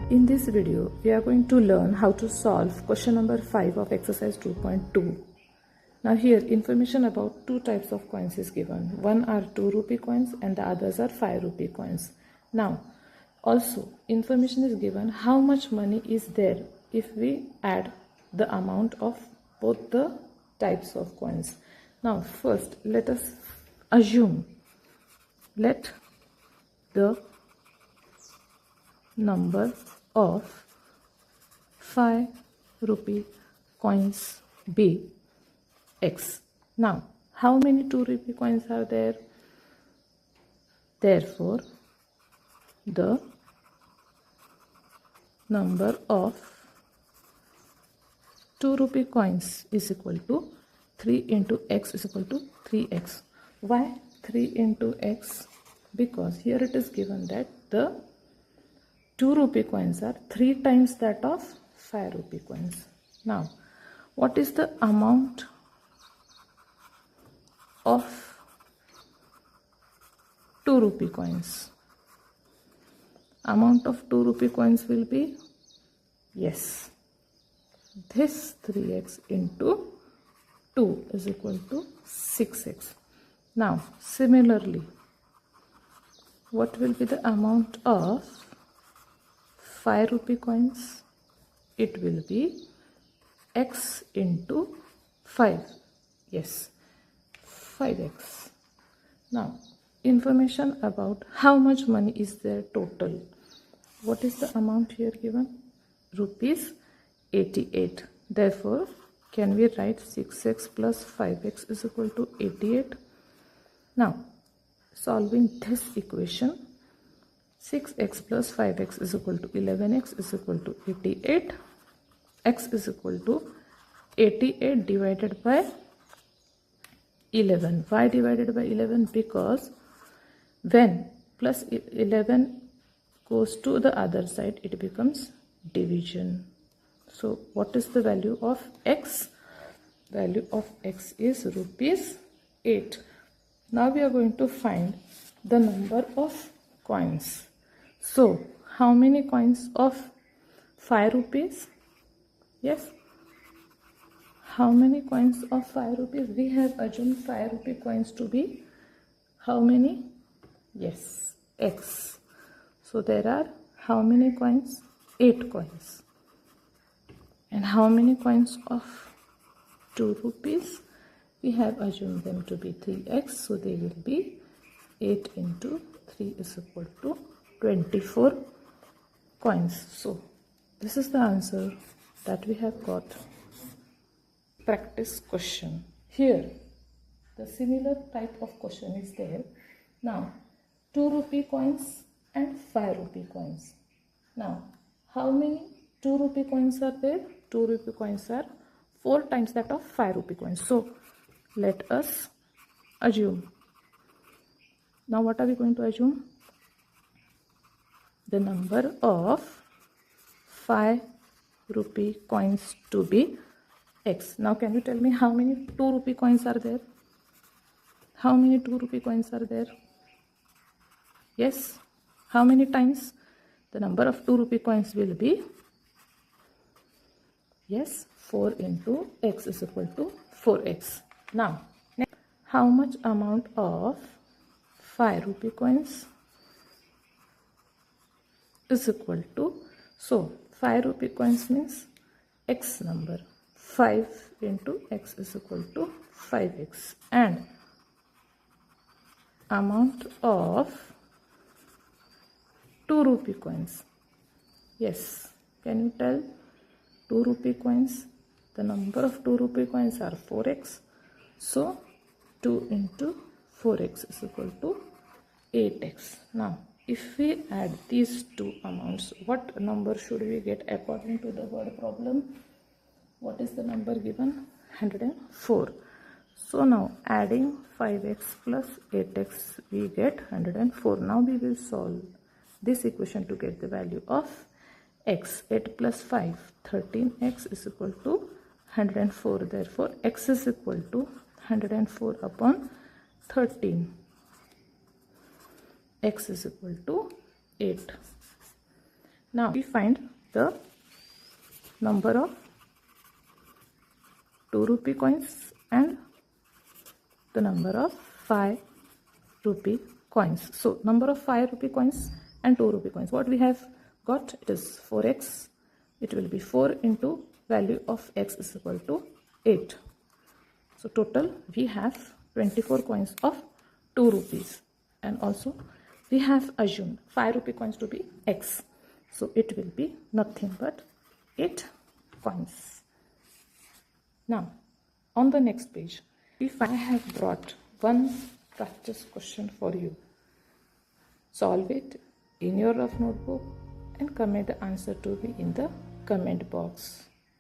In this video, we are going to learn how to solve question number 5 of exercise 2.2. Now here, information about two types of coins is given. One are 2 rupee coins and the others are 5 rupee coins. Now, also information is given how much money is there if we add the amount of both the types of coins. Now first, let us assume, let the number of 5 rupee coins be X. Now, how many 2 rupee coins are there? Therefore, the number of 2 rupee coins is equal to 3 into X is equal to 3X. Why 3 into X? Because here it is given that the 2 rupee coins are 3 times that of 5 rupee coins. Now, what is the amount of 2 rupee coins? Amount of 2 rupee coins will be, yes, this 3x into 2 is equal to 6x. Now, similarly, what will be the amount of 5 rupee coins? It will be x into 5. Yes, 5x. Now, information about how much money is there total. What is the amount here given? Rupees 88. Therefore, can we write 6x plus 5x is equal to 88? Now, solving this equation, 6x plus 5x is equal to 11x is equal to 88. X is equal to 88 divided by 11. Why divided by 11? Because when plus 11 goes to the other side, it becomes division. So what is the value of X? Value of X is rupees 8. Now we are going to find the number of coins. So how many coins of 5 rupees? Yes. How many coins of 5 rupees? We have assumed 5 rupee coins to be how many? Yes, X. So there are how many coins? 8 coins. And how many coins of 2 rupees? We have assumed them to be 3x. So they will be 8 into 3 is equal to 24 coins. So this is the answer that we have got. Practice question. Here the similar type of question is there. Now 2 rupee coins and 5 rupee coins. Now how many 2 rupee coins are there? 2 rupee coins are 4 times that of 5 rupee coins. So let us assume. Now what are we going to assume? The number of 5 rupee coins to be X. Now can you tell me how many 2 rupee coins are there? How many 2 rupee coins are there? Yes. How many times? The number of 2 rupee coins will be, yes, 4 into X is equal to 4x. Now, next, how much amount of 5 rupee coins is equal to, so 5 rupee coins means X number. 5 into X is equal to 5x. And amount of 2 rupee coins. Yes, can you tell? 2 rupee coins, the number of 2 rupee coins are 4x. So 2 into 4x is equal to 8x. Now if we add these two amounts, what number should we get according to the word problem? What is the number given? 104. So now adding 5x plus 8x we get 104. Now we will solve this equation to get the value of X. 8 plus 5, 13x is equal to 104. Therefore X is equal to 104 upon 13. X is equal to 8. Now we find the number of 2 rupee coins and the number of 5 rupee coins. So number of 5 rupee coins and 2 rupee coins. What we have got, it is 4x. It will be 4 into value of x is equal to 8. So total we have 24 coins of 2 rupees. And also we have assumed 5 rupee coins to be x. So it will be nothing but 8 coins. Now on the next page, if I have brought one practice question for you, solve it in your rough notebook and comment the answer to me in the comment box.